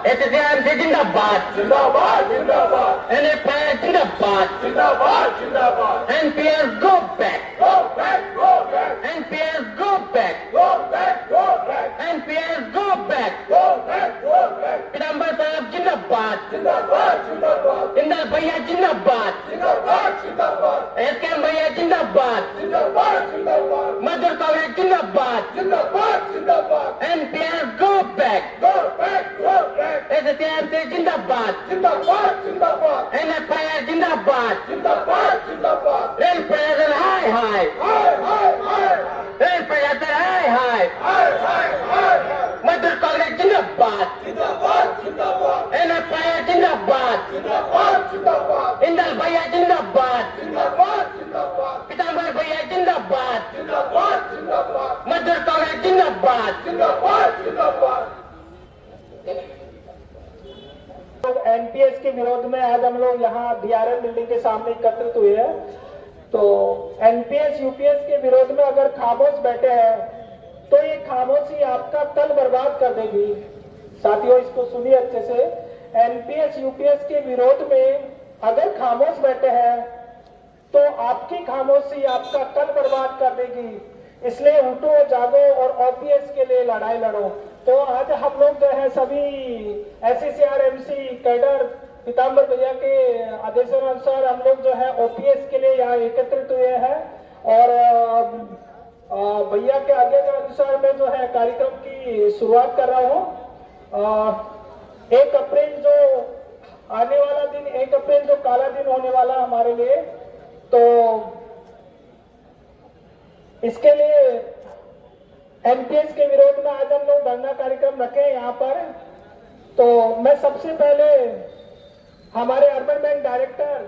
एसएसएमसी जिंदाबाद जिंदाबाद जिंदाबाद एनएफआई जिंदाबाद जिंदाबाद जिंदाबाद NPS go back go back go back NPS go back go back go back NPS go back go back go back Pitambar साहब जिंदाबाद जिंदाबाद जिंदाबाद इंदल भैया जिंदाबाद जिंदाबाद जिंदाबाद एसकेएम भैया जिंदाबाद जिंदाबाद जिंदाबाद मजदूर कांग्रेस जिंदाबाद जिंदाबाद जिंदाबाद NPS go back go back go back SSMC जिंदाबाद जिंदाबाद जिंदाबाद एनएफआई जिंदाबाद जिंदाबाद जिंदाबाद रेल प्रशासन हाय हाय हाय हाय हाय रेल प्रशासन हाय हाय हाय हाय हाय मजदूर कांग्रेस जिंदाबाद जिंदाबाद जिंदाबाद एनएफआई जिंदाबाद जिंदाबाद जिंदाबाद इंदल भैया जिंदाबाद जिंदाबाद जिंदाबाद पीताम्बर भैया जिंदाबाद जिंदाबाद जिंदाबाद मजदूर कांग्रेस जिंदाबाद जिंदाबाद जिंदाबाद एनपीएस के विरोध में आज हम लोग यहाँ डीआरएम बिल्डिंग के सामने एकत्रित हुए हैं। तो एनपीएस यूपीएस के विरोध में अगर खामोश बैठे हैं तो ये खामोशी आपका कल बर्बाद कर देगी। साथियों इसको सुनिए अच्छे से। एनपीएस यूपीएस के विरोध में अगर खामोश बैठे हैं तो आपकी खामोशी आपका कल बर्बाद कर देगी। इसलिए उठो जागो और ओपीएस के लिए लड़ाई लड़ो। तो आज हम लोग जो है सभी एससीसीआरएमसी कैडर पीताम्बर भैया के आदेशानुसार हम लोग जो है ओपीएस के लिए यहाँ एकत्रित हुए हैं और भैया के आगे के अनुसार मैं जो है कार्यक्रम की शुरुआत कर रहा हूँ। 1 अप्रैल जो आने वाला दिन 1 अप्रैल जो काला दिन होने वाला हमारे लिए, तो इसके लिए एनपीएस के विरोध में आज हम लोग धरना कार्यक्रम रखे यहाँ पर। तो मैं सबसे पहले हमारे urban bank director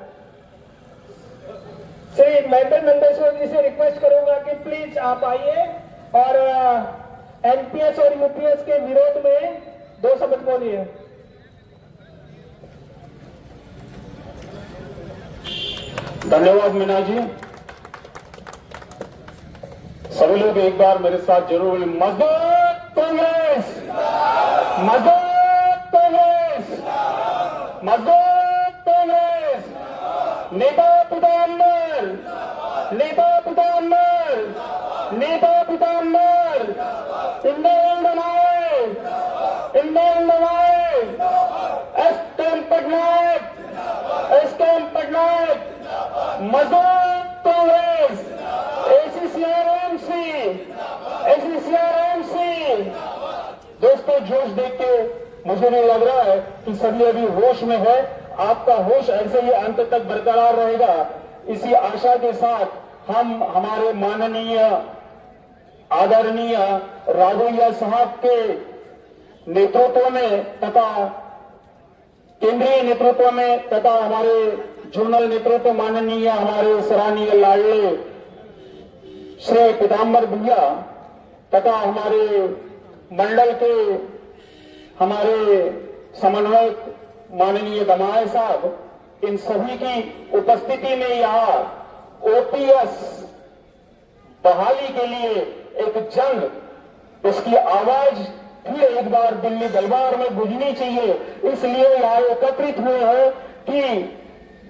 Shri Mahendra Nandeshwar ji से रिक्वेस्ट करूंगा कि प्लीज आप आइए और एनपीएस और यूपीएस के विरोध में 2 शब्द बोलिए। धन्यवाद मीना जी। सभी लोग एक बार मेरे साथ जरूर बोले, मजदूर कांग्रेस, मजदूर कांग्रेस, मजदूर कांग्रेस, नेता पीताम्बर, नेता पीताम्बर, नेता पीताम्बर, इंडियन दमाए, इंडियन दमाए, एसकेएम पटनायक, एसकेएम पटनायक, मजदूर कांग्रेस, एससीसीआरएमसी। दोस्तों जोश देख के मुझे नहीं लग रहा है कि सभी अभी होश में है। आपका होश ऐसे ही अंत तक बरकरार रहेगा। इसी आशा के साथ हम हमारे माननीय आदरणीय राघवैया साहब के नेतृत्व में तथा केंद्रीय नेतृत्व में तथा हमारे जोनल नेतृत्व माननीय हमारे सराहनीय लाडले श्री पीताम्बर भैया तथा हमारे मंडल के हमारे समन्वयक माननीय दमाए साहब, इन सभी की उपस्थिति में यहाँ ओपीएस बहाली के लिए एक जंग, उसकी आवाज फिर एक बार दिल्ली दरबार में गूंजनी चाहिए। इसलिए यहाँ एकत्रित हुए हैं कि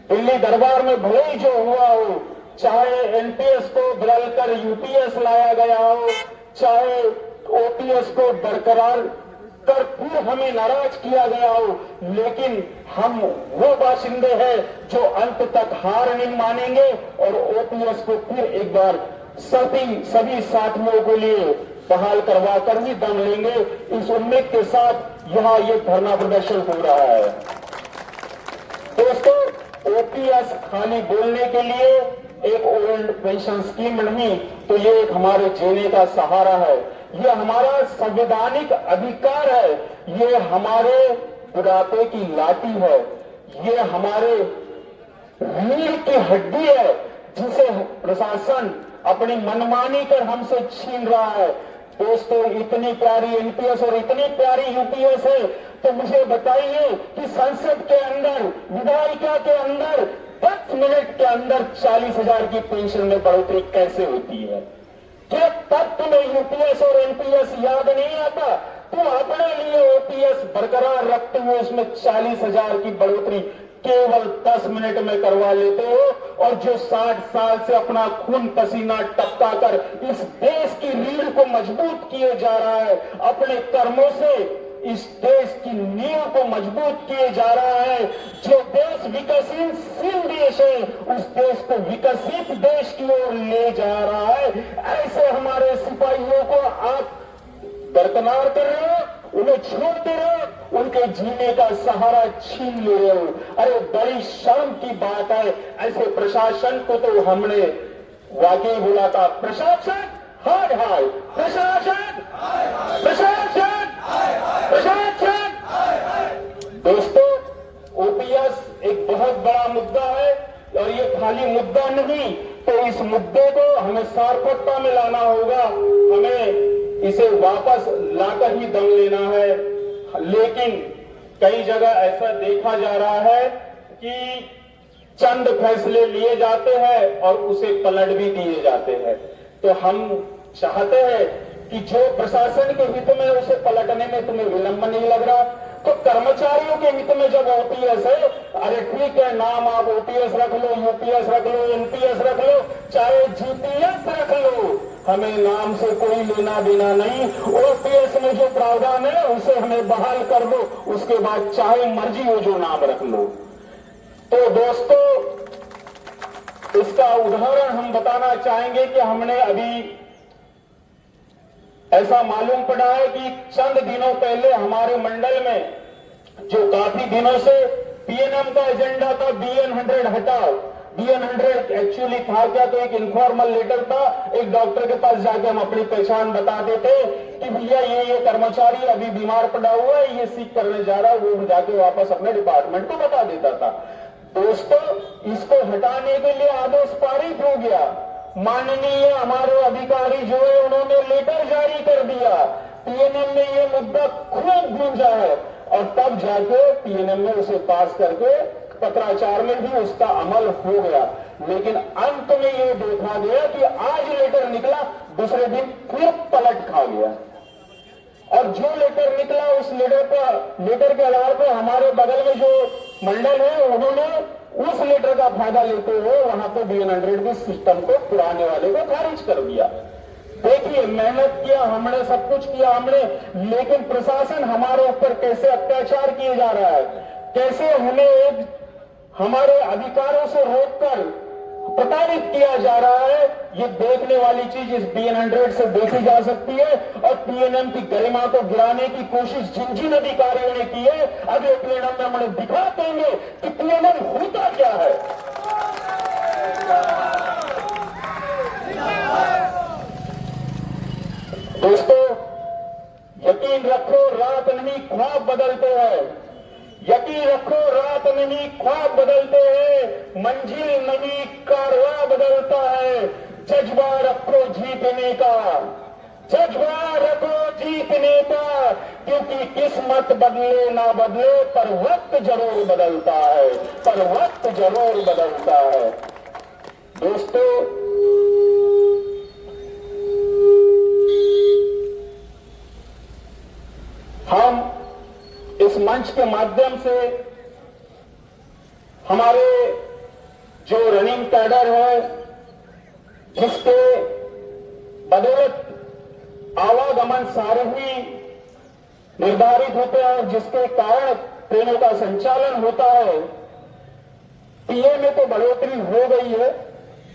दिल्ली दरबार में भले ही जो हुआ हो, चाहे एनपीएस को बदलकर यूपीएस लाया गया हो, चाहे ओपीएस को बरकरार कर फिर हमें नाराज किया गया हो, लेकिन हम वो बाशिंदे हैं जो अंत तक हार नहीं मानेंगे और ओपीएस को फिर एक बार सभी साथियों के लिए बहाल करवा कर ही दम लेंगे। इस उम्मीद के साथ यहाँ ये धरना प्रदर्शन हो रहा है। दोस्तों, ओपीएस खाली बोलने के लिए एक ओल्ड पेंशन स्कीम नहीं, तो ये एक हमारे जीने का सहारा है। ये हमारा संवैधानिक अधिकार है। ये हमारे बुढ़ापे की लाठी है। ये हमारे रीढ़ की हड्डी है, जिसे प्रशासन अपनी मनमानी कर हमसे छीन रहा है। दोस्तों, इतनी प्यारी एनपीएस और इतनी प्यारी यूपीएस है, तो मुझे बताइए कि संसद के अंदर, विधायिका के अंदर 10 मिनट के अंदर 40,000 की पेंशन में बढ़ोतरी कैसे होती है? क्या तब तुम्हें यूपीएस और एनपीएस याद नहीं आता तो अपने लिए ओपीएस बरकरार रखते हुए उसमें 40,000 की बढ़ोतरी केवल 10 मिनट में करवा लेते हो, और जो 60 साल से अपना खून पसीना टपका कर इस देश की रीढ़ को मजबूत किए जा रहा है, अपने कर्मों से इस देश की नींव को मजबूत किए जा रहा है, जो देश विकसनशील देश है उस देश को विकसित देश की ओर ले जा रहा है, ऐसे हमारे सिपाहियों को आप दरकिनार कर रहे हो, उन्हें छोड़ दे रहे हो, उनके जीने का सहारा छीन ले रहे हो। अरे बड़ी शर्म की बात है। ऐसे प्रशासन को तो हमने वाकई बोला था, प्रशासन हाय हाय, प्रशासन प्रशासन प्रशासन। दोस्तों, ओपीएस एक बहुत बड़ा मुद्दा है, और ये खाली मुद्दा नहीं, तो इस मुद्दे को हमें सार्थकता में लाना होगा, हमें इसे वापस लाकर ही दम लेना है। लेकिन कई जगह ऐसा देखा जा रहा है कि चंद फैसले लिए जाते हैं और उसे पलट भी दिए जाते हैं। तो हम चाहते हैं कि जो प्रशासन के हित में उसे पलटने में तुम्हें विलंब नहीं लग रहा, तो कर्मचारियों के हित में जब ओपीएस है, अरे ठीक है, नाम आप ओपीएस रख लो, यूपीएस रख लो, एनपीएस रख लो, चाहे जीपीएस रख लो, हमें नाम से कोई लेना देना नहीं। ओपीएस में जो प्रावधान है उसे हमें बहाल कर दो, उसके बाद चाहे मर्जी हो जो नाम रख लो। तो दोस्तों, इसका उदाहरण हम बताना चाहेंगे कि हमने अभी ऐसा मालूम पड़ा है कि चंद दिनों पहले हमारे मंडल में, जो काफी दिनों से पीएनएम का एजेंडा था, BN100 हटाओ, BN100 एक्चुअली था क्या, तो एक इनफॉर्मल लेटर था, एक डॉक्टर के पास जाके हम अपनी पहचान बताते थे कि भैया ये कर्मचारी अभी बीमार पड़ा हुआ है, ये सीख करने जा रहा है, वो जाके वापस अपने डिपार्टमेंट को बता देता था। दोस्तों, इसको हटाने के लिए आदेश पारित हो गया, माननीय हमारे अधिकारी जो है उन्होंने लेटर जारी कर दिया, पीएनएम में ये मुद्दा खूब गूंजा है, और तब जाके पीएनएम में उसे पास करके पत्राचार में भी उसका अमल हो गया। लेकिन अंत में ये देखा गया कि आज लेटर निकला, दूसरे दिन फिर पलट खा गया, और जो लेटर निकला उस लेटर के आधार पर हमारे बगल में जो मंडल है उन्होंने उस लेटर का फायदा लेते हुए वहां पर BN100 के सिस्टम को पुराने वाले को खारिज कर दिया। देखिए, मेहनत किया हमने, सब कुछ किया हमने, लेकिन प्रशासन हमारे ऊपर कैसे अत्याचार किए जा रहा है, कैसे हमें हमारे अधिकारों से रोककर प्रताड़ित किया जा रहा है, ये देखने वाली चीज इस BN100 से देखी जा सकती है। और पीएनएम की गरिमा को गिराने की कोशिश जिन जिन अधिकारियों ने की है, अगले प्लेनम में हम उन्हें दिखा देंगे कि पीएनएम होता क्या है। दोस्तों, यकीन रखो, रात नहीं ख्वाब बदलते हैं, यकीन रखो, रात नहीं ख्वाब बदलते हैं, मंजिल नहीं कारवा बदलता है। जज्बा रखो जीतने का, जज्बा रखो जीतने का, क्योंकि किस्मत बदले ना बदले पर वक्त जरूर बदलता है, पर वक्त जरूर बदलता है। दोस्तों, हम इस मंच के माध्यम से हमारे जो रनिंग कैडर है, जिसके बदौलत आवागमन सारे ही निर्धारित होते हैं और जिसके कारण ट्रेनों का संचालन होता है, टीए में तो बढ़ोतरी हो गई है,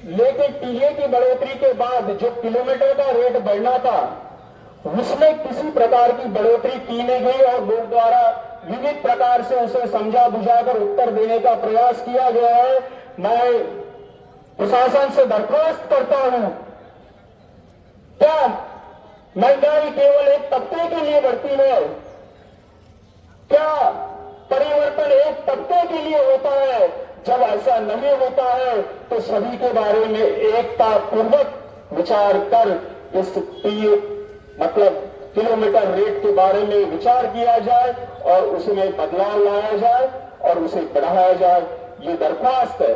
लेकिन टीए की बढ़ोतरी के बाद जो किलोमीटर का रेट बढ़ना था उसमें किसी प्रकार की बढ़ोतरी की नहीं गई, और बोर्ड द्वारा विविध प्रकार से उसे समझा बुझाकर उत्तर देने का प्रयास किया गया है। मैं प्रशासन से दरख्वास्त करता हूं, क्या महंगाई केवल एक तबके के लिए बढ़ती है? क्या परिवर्तन एक तबके के लिए होता है? जब ऐसा नहीं होता है तो सभी के बारे में एकता पूर्वक विचार कर इस टीए मतलब किलोमीटर रेट के बारे में विचार किया जाए और उसमें बदलाव लाया जाए और उसे बढ़ाया जाए, ये दरख्वास्त है।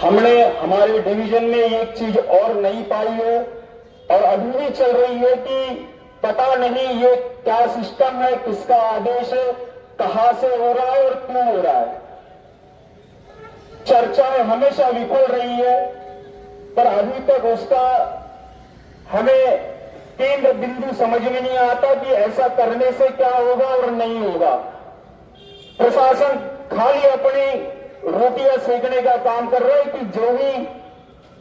हमने हमारे डिवीजन में एक चीज और नहीं पाई है और अभी भी चल रही है कि पता नहीं ये क्या सिस्टम है, किसका आदेश है, कहां से हो रहा है और क्यों हो रहा है। चर्चाएं हमेशा विफल रही है, पर अभी तक उसका हमें केंद्र बिंदु समझ में नहीं आता कि ऐसा करने से क्या होगा और नहीं होगा। प्रशासन खाली अपनी रोटियां सेकने का काम कर रहे हैं कि जो भी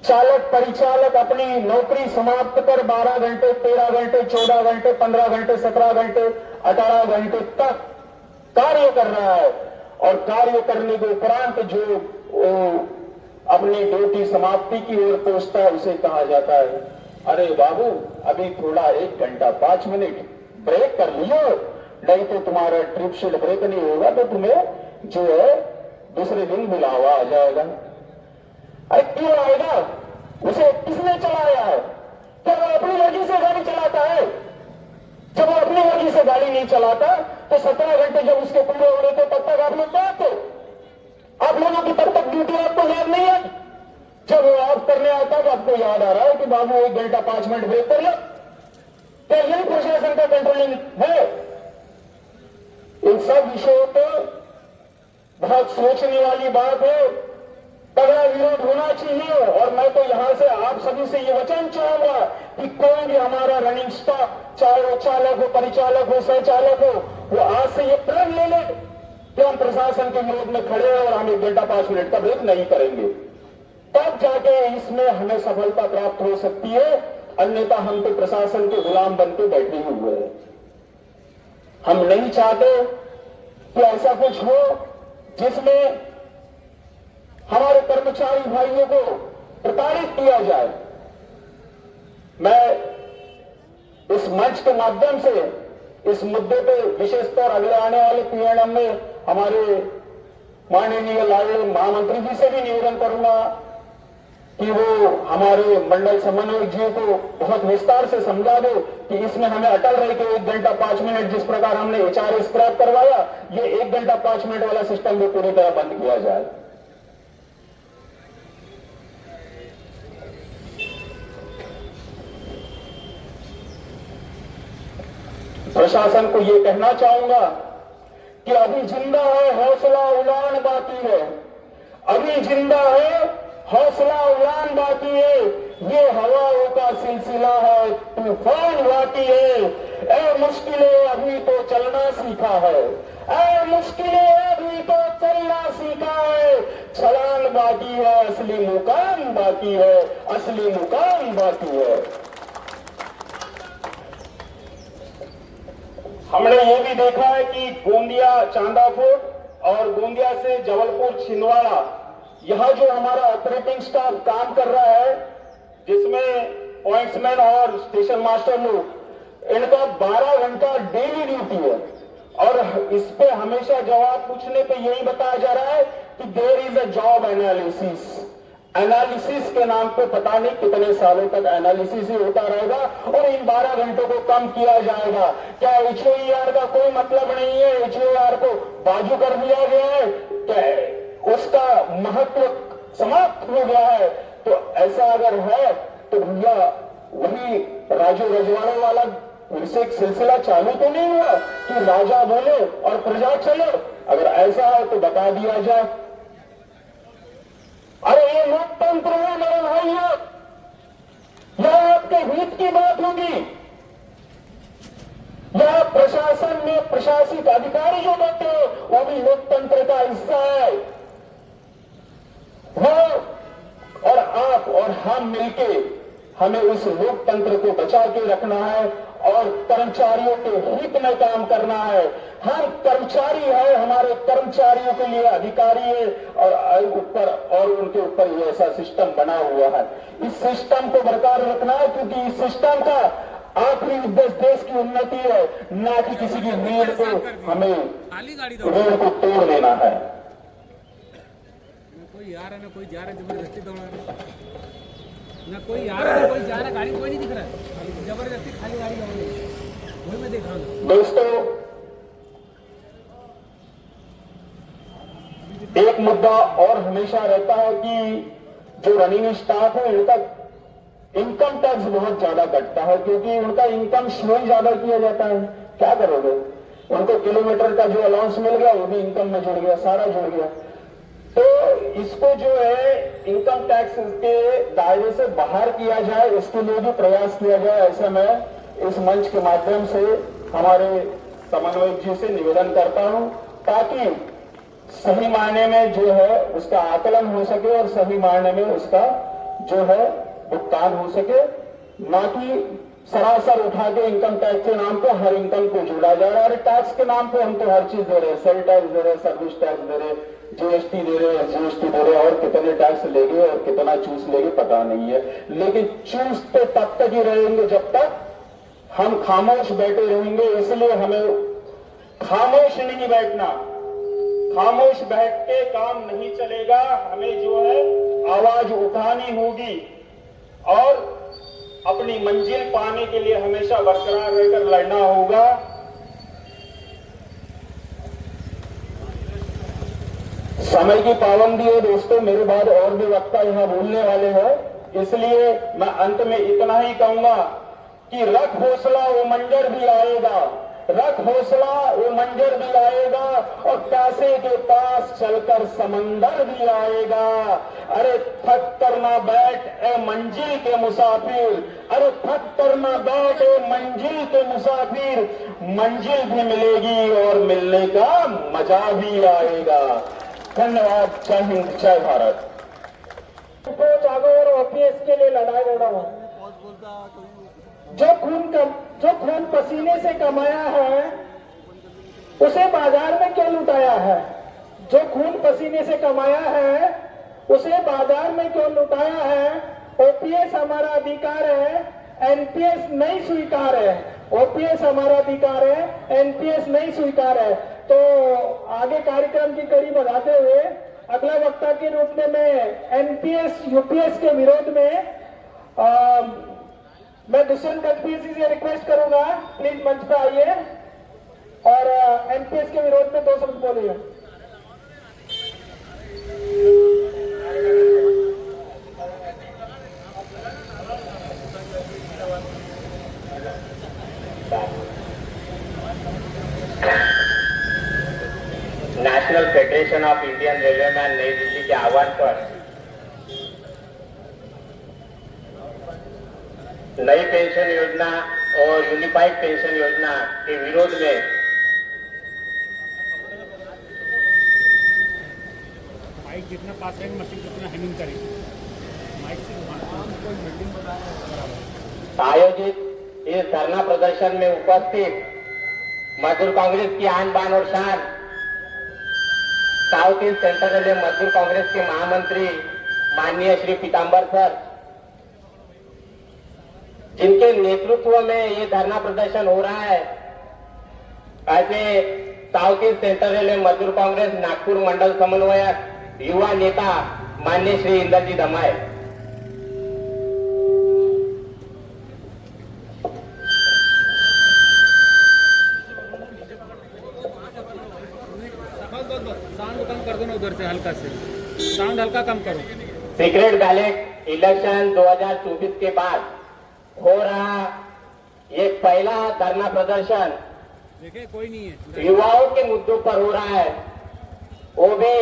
चालक परिचालक अपनी नौकरी समाप्त कर 12 घंटे, 13 घंटे, 14 घंटे, 15 घंटे, 17 घंटे, 18 घंटे तक कार्य कर रहा है और कार्य करने के उपरांत जो अपनी ड्यूटी समाप्ति की ओर पहुंचता है उसे कहा जाता है, अरे बाबू अभी थोड़ा 1 घंटा 5 मिनट ब्रेक कर लियो, नहीं तो तुम्हारा ट्रिप शेड ब्रेक नहीं होगा तो तुम्हें जो है दूसरे दिन बुलावा आ जाएगा। अरे क्यों आएगा? उसे किसने चलाया है? क्या वो अपनी मर्जी से गाड़ी चलाता है? जब वो अपनी मर्जी से गाड़ी नहीं चलाता तो 17 घंटे जब उसके पूरे हो रहे थे तब तक आप लोग क्या थे? आप लोगों की तब तक ड्यूटी आपको याद नहीं है? जब वो ऑफ करने आता है तो आपको याद आ रहा है कि बाबू 1 घंटा 5 मिनट ब्रेक कर लो। क्या यही प्रशासन का कंट्रोलिंग है? इन सब विषयों पर बहुत सोचने वाली बात है। तगड़ा विरोध होना चाहिए और मैं तो यहां से आप सभी से ये वचन चाहूंगा कि कोई भी हमारा रनिंग स्टाफ, चाहे वो चालक हो, परिचालक हो, सहचालक हो, वो आज से ये प्रण ले ले कि हम प्रशासन के विरोध में खड़े हैं और हम 1 घंटा 5 मिनट का ब्रेक नहीं करेंगे। तब जाके इसमें हमें सफलता प्राप्त हो सकती है, अन्यथा हम तो प्रशासन के गुलाम बनकर बैठे हुए हैं। हम नहीं चाहते कि ऐसा कुछ हो जिसमें हमारे कर्मचारी भाइयों को प्रताड़ित किया जाए। मैं इस मंच के माध्यम से इस मुद्दे पे विशेषतौर अगले आने वाले पीएनएम में हमारे माननीय लाडले महामंत्री जी से भी निवेदन करूंगा कि वो हमारे मंडल समन्वयक जी को बहुत विस्तार से समझा दो कि इसमें हमें अटल रहे कि 1 घंटा 5 मिनट जिस प्रकार हमने एचआर स्क्रैप करवाया, ये 1 घंटा 5 मिनट वाला सिस्टम भी पूरी तरह बंद किया जाए। प्रशासन को यह कहना चाहूंगा कि अभी जिंदा है, हौसला उड़ान बाकी है। अभी जिंदा है, हौसला उड़ान बाकी है। ये हवाओं का सिलसिला है, तूफान बाकी है। ए मुश्किलें अभी तो चलना सीखा है, ए मुश्किलें अभी तो चलना सीखा है। छलांग बाकी है, असली मुकाम बाकी है, असली मुकाम बाकी है। हमने ये भी देखा है कि गोंदिया चांदापुर और गोंदिया से जबलपुर छिंदवाड़ा, यहां जो हमारा ऑपरेटिंग स्टाफ काम कर रहा है, जिसमें पॉइंट्समैन और स्टेशन मास्टर लोग, इनका 12 घंटा डेली ड्यूटी है और इस पे हमेशा जवाब पूछने पे यही बताया जा रहा है कि there is a job analysis. Analysis के नाम पे पता नहीं कितने सालों तक एनालिसिस ही होता रहेगा और इन 12 घंटों को कम किया जाएगा। क्या एचओईआर का कोई मतलब नहीं है? एचओईआर को बाजू कर दिया गया है? क्या उसका महत्व समाप्त हो गया है? तो ऐसा अगर है तो भैया वही राजू रजवाड़े वाला फिर से एक सिलसिला चालू तो नहीं हुआ कि राजा बोले और प्रजा चले? अगर ऐसा है तो बता दिया जाए। अरे ये लोकतंत्र है मेरे भाइयों, यह आपके हित की बात होगी। यह प्रशासन में प्रशासित अधिकारी जो बैठे हो वो भी लोकतंत्र का हिस्सा है। वो और आप और हम मिलके हमें उस लोकतंत्र को बचा के रखना है और कर्मचारियों के हित में काम करना है। हम कर्मचारी है, हमारे कर्मचारियों के लिए अधिकारी है और ऊपर और उनके ऊपर ये ऐसा सिस्टम बना हुआ है। इस सिस्टम को बरकरार रखना है क्योंकि इस सिस्टम का आखिरी उद्देश्य देश की उन्नति है, ना कि किसी की नीड को हमें रीढ़ को तोड़ देना है। कोई आ रहा है ना कोई जा रहा है, जबरदस्ती दौड़ा रहा है ना, कोई आ रहा है कोई जा रहा है, गाड़ी कोई नहीं दिख रहा है, जबरदस्ती खाली गाड़ी दौड़ रही है, वही मैं देख रहा हूँ। दोस्तों, एक मुद्दा और हमेशा रहता है कि जो रनिंग स्टाफ है उनका इनकम टैक्स बहुत ज्यादा कटता है, क्योंकि उनका इनकम शो ही ज्यादा किया जाता है। क्या करोगे, उनको किलोमीटर का जो अलाउंस मिल गया वो भी इनकम में जुड़ गया, सारा जुड़ गया। तो इसको जो है इनकम टैक्स के दायरे से बाहर किया जाए, इसके लिए भी प्रयास किया जाए। ऐसा मैं इस मंच के माध्यम से हमारे समन्वयक जी से निवेदन करता हूं, ताकि सही मायने में जो है उसका आकलन हो सके और सही मायने में उसका जो है भुगतान हो सके, ना कि सरासर उठा के इनकम टैक्स के नाम पे हर इनकम को जोड़ा जा रहा है। टैक्स के नाम पे हम तो हर चीज दे रहे हैं, सेल टैक्स दे रहे हैं, सर्विस टैक्स दे रहे हैं, जीएसटी दे रहे हैं, जीएसटी दे रहे हैं, और कितने टैक्स लेंगे और कितना चूस लेंगे पता नहीं है। लेकिन चूसते तब तक ही रहेंगे जब तक हम खामोश बैठे रहेंगे। इसलिए हमें खामोश नहीं बैठना, खामोश बैठ के काम नहीं चलेगा, हमें जो है आवाज उठानी होगी और अपनी मंजिल पाने के लिए हमेशा बरकरार रहकर लड़ना होगा। समय की पाबंदी है दोस्तों, मेरे बाद और भी वक्ता यहां बोलने वाले हैं, इसलिए मैं अंत में इतना ही कहूंगा कि रख हौसला वो मंजर भी आएगा, रख हौसला वो मंजर भी आएगा, और प्यासे के पास चलकर समंदर भी आएगा। अरे थक कर ना बैठ ए मंजिल के मुसाफिर, अरे थक कर ना बैठ ए मंजिल के मुसाफिर, मंजिल भी मिलेगी और मिलने का मजा भी आएगा। धन्यवाद। जय हिंद, जय भारत। तो जागो और ओपीएस के लिए लड़ाई लड़ो। जो खून पसीने से कमाया है उसे बाजार में क्यों लुटाया है? जो खून पसीने से कमाया है उसे बाजार में क्यों लुटाया है? ओपीएस हमारा अधिकार है, एनपीएस नहीं स्वीकार है। ओपीएस हमारा अधिकार है, एनपीएस नहीं स्वीकार है। तो आगे कार्यक्रम की कड़ी बढ़ाते हुए अगला वक्ता के रूप में मैं एनपीएस यूपीएस के विरोध में मैं दुष्यंत गजबीर जी से रिक्वेस्ट करूंगा, प्लीज मंच पे आइए और एनपीएस के विरोध में 2 शब्द बोलिए। National federation of Indian railwaymen नई दिल्ली के आह्वान पर नई पेंशन योजना और यूनिफाइड पेंशन योजना के विरोध में माइक जितना पास रहेगा मशीन जितना हैंगिंग करेगी, माइक से आयोजित इस धरना प्रदर्शन में उपस्थित मजदूर कांग्रेस की आन बान और शान साउथ ईस्ट सेंट्रल रेलवे मजदूर कांग्रेस के महामंत्री माननीय श्री पीताम्बर सर, जिनके नेतृत्व में ये धरना प्रदर्शन हो रहा है, ऐसे साउथ ईस्ट सेंट्रल रेलवे मजदूर कांग्रेस नागपुर मंडल समन्वयक युवा नेता माननीय श्री इंद्रजीत दमाए, साउंड कम कर दो ना उधर से, हल्का से साउंड हल्का कम करो। सीक्रेट बैलेट इलेक्शन 2024 के बाद हो रहा ये पहला धरना प्रदर्शन देखिए कोई नहीं है, युवाओं के मुद्दों पर हो रहा है, वो भी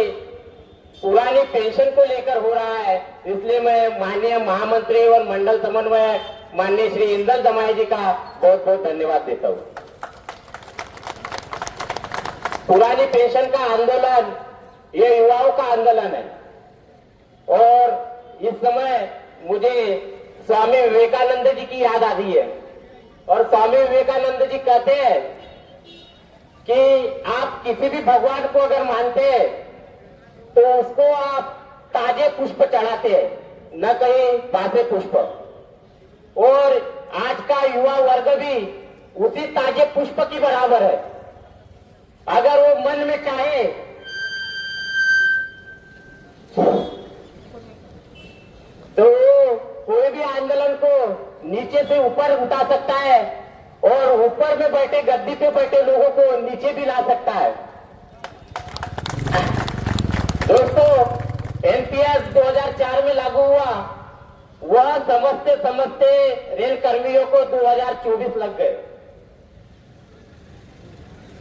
पुरानी पेंशन को लेकर हो रहा है। इसलिए मैं माननीय महामंत्री और मंडल समन्वयक माननीय श्री इंदल दमाई जी का बहुत बहुत धन्यवाद देता हूँ। पुरानी पेंशन का आंदोलन ये युवाओं का आंदोलन है, और इस समय मुझे स्वामी विवेकानंद जी की याद आती है, और स्वामी विवेकानंद जी कहते हैं कि आप किसी भी भगवान को अगर मानते हैं तो उसको आप ताजे पुष्प चढ़ाते हैं, न कहीं बासे पुष्प। और आज का युवा वर्ग भी उसी ताजे पुष्प की बराबर है। अगर वो मन में चाहे तो कोई भी आंदोलन को नीचे से ऊपर उठा सकता है, और ऊपर में बैठे गद्दी पे बैठे लोगों को नीचे भी ला सकता है। दोस्तों, एनपीएस 2004 में लागू हुआ, वह समझते समझते रेल कर्मियों को 2024 लग गए।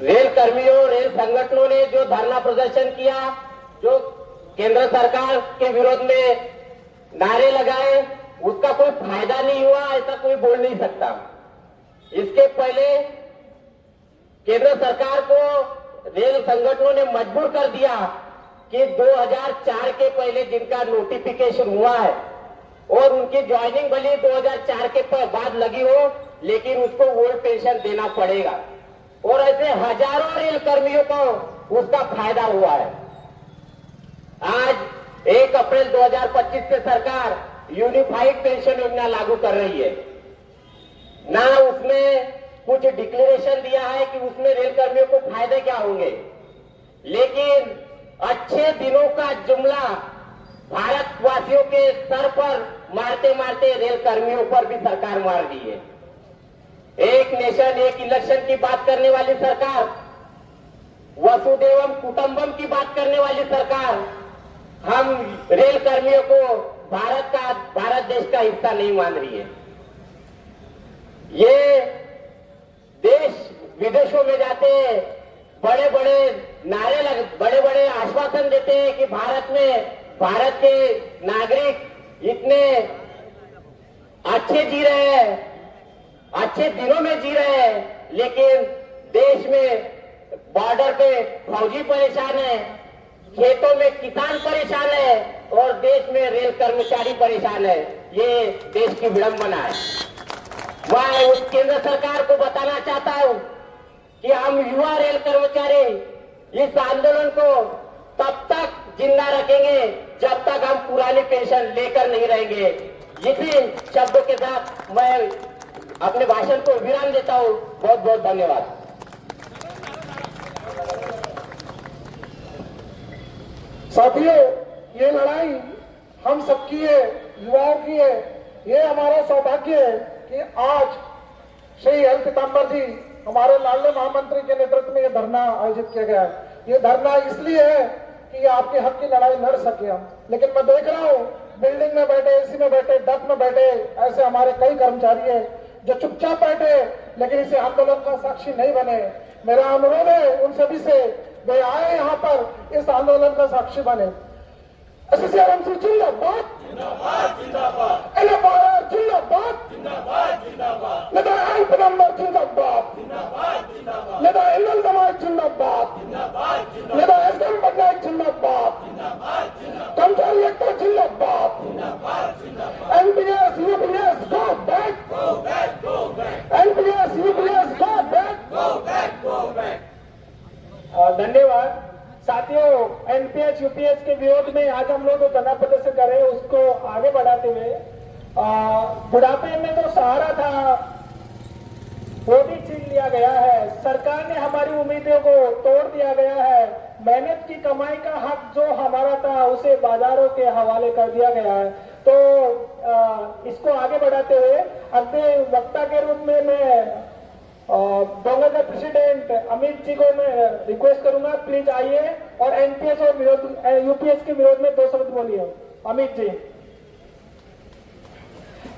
रेल कर्मियों, रेल संगठनों ने जो धरना प्रदर्शन किया, जो केंद्र सरकार के विरोध में नारे लगाए, उसका कोई फायदा नहीं हुआ, ऐसा कोई बोल नहीं सकता। इसके पहले केंद्र सरकार को रेल संगठनों ने मजबूर कर दिया कि 2004 के पहले जिनका नोटिफिकेशन हुआ है और उनकी ज्वाइनिंग भले 2004 के बाद लगी हो, लेकिन उसको ओल्ड पेंशन देना पड़ेगा। और ऐसे हजारों रेल कर्मियों को उसका फायदा हुआ है। आज 1 अप्रैल 2025 से सरकार यूनिफाइड पेंशन योजना लागू कर रही है। ना उसमें कुछ डिक्लेरेशन दिया है कि उसमें रेल कर्मियों को फायदे क्या होंगे, लेकिन अच्छे दिनों का जुमला भारतवासियों के सर पर मारते मारते रेल कर्मियों पर भी सरकार मार दी है। एक नेशन एक इलेक्शन की बात करने वाली सरकार, वसुदेवम कुटुंबम की बात करने वाली सरकार, हम रेल कर्मियों को भारत देश का हिस्सा नहीं मान रही है। ये देश विदेशों में जाते बड़े बड़े नारे बड़े बड़े आश्वासन देते हैं कि भारत के नागरिक इतने अच्छे जी रहे हैं, अच्छे दिनों में जी रहे हैं, लेकिन देश में बॉर्डर पे फौजी परेशान है, खेतों में किसान परेशान है और देश में रेल कर्मचारी परेशान है। ये देश की विडंबना है। मैं उस केंद्र सरकार को बताना चाहता हूं कि हम युवा रेल कर्मचारी इस आंदोलन को तब तक जिंदा रखेंगे जब तक हम पुरानी पेंशन लेकर नहीं रहेंगे। इसी शब्दों के साथ मैं अपने भाषण को विराम देता हूं। बहुत बहुत धन्यवाद। साथियों, ये लड़ाई हम सबकी है, युवाओं की है। ये हमारा सौभाग्य है कि आज श्री एल पीताम्बर जी, हमारे लाडले महामंत्री के नेतृत्व में ये धरना आयोजित किया गया है। ये धरना इसलिए है कि आपके हक की लड़ाई लड़ सके हम। लेकिन मैं देख रहा हूँ बिल्डिंग में बैठे, एसी में बैठे, डक में बैठे ऐसे हमारे कई कर्मचारी हैं जो चुपचाप बैठे लेकिन इस आंदोलन का साक्षी नहीं बने। मेरा अनुरोध है उन सभी से, वे आए यहाँ पर इस आंदोलन का साक्षी बने। एससीआरएमसी जिंदाबाद, LFR जिंदाबाद, नेता एल पीताम्बर जिंदाबाद, नेता एल दमाई जिंदाबाद, नेता एसएम पटनायक जिंदाबाद, कर्मचारी एकता जिंदाबाद, एनपीएस यूपीएस गो back, NPS UPS go back. धन्यवाद। साथियों, एनपीएस यूपीएस के विरोध में आज हम लोग धरना प्रदर्शन कर रहे हैं, उसको आगे बढ़ाते हुए बुढ़ापे में जो सहारा था वो भी छीन लिया गया है। सरकार ने हमारी उम्मीदों को तोड़ दिया गया है। मेहनत की कमाई का हक जो हमारा था उसे बाजारों के हवाले कर दिया गया है। तो इसको आगे बढ़ाते हुए अंतिम वक्ता के रूप में मैं कांग्रेस के प्रेसिडेंट अमित जी को मैं रिक्वेस्ट करूंगा, प्लीज आइए और एनपीएस और यूपीएस के विरोध में 2 शब्द बोलिए। अमित जी।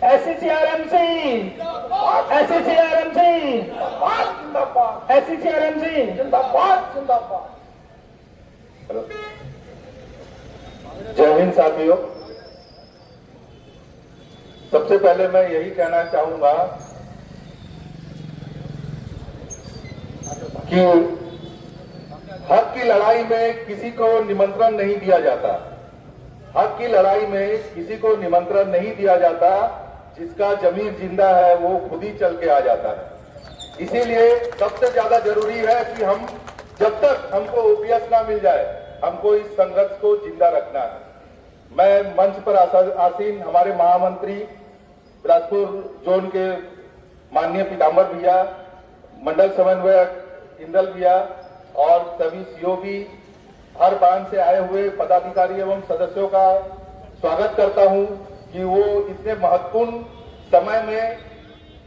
एससीआरएमसी, एससीआरएमसी जिंदाबाद, एससीआरएमसी जिंदाबाद, जिंदाबाद। जय हिंद साथियों, सबसे पहले मैं यही कहना चाहूंगा कि हक की लड़ाई में किसी को निमंत्रण नहीं दिया जाता। हक की लड़ाई में किसी को निमंत्रण नहीं दिया जाता। जिसका जमीर जिंदा है वो खुद ही चल के आ जाता है। इसीलिए सबसे ज्यादा जरूरी है कि हम जब तक हमको ओपीएस ना मिल जाए, हमको इस संघर्ष को जिंदा रखना है। मैं मंच पर आसीन हमारे महामंत्री बिलासपुर जोन के माननीय पीताम्बर भैया, मंडल समन्वयक इंदल भैया और सभी सीओबी, हर बांध से आए हुए पदाधिकारी एवं सदस्यों का स्वागत करता हूं कि वो इतने महत्वपूर्ण समय में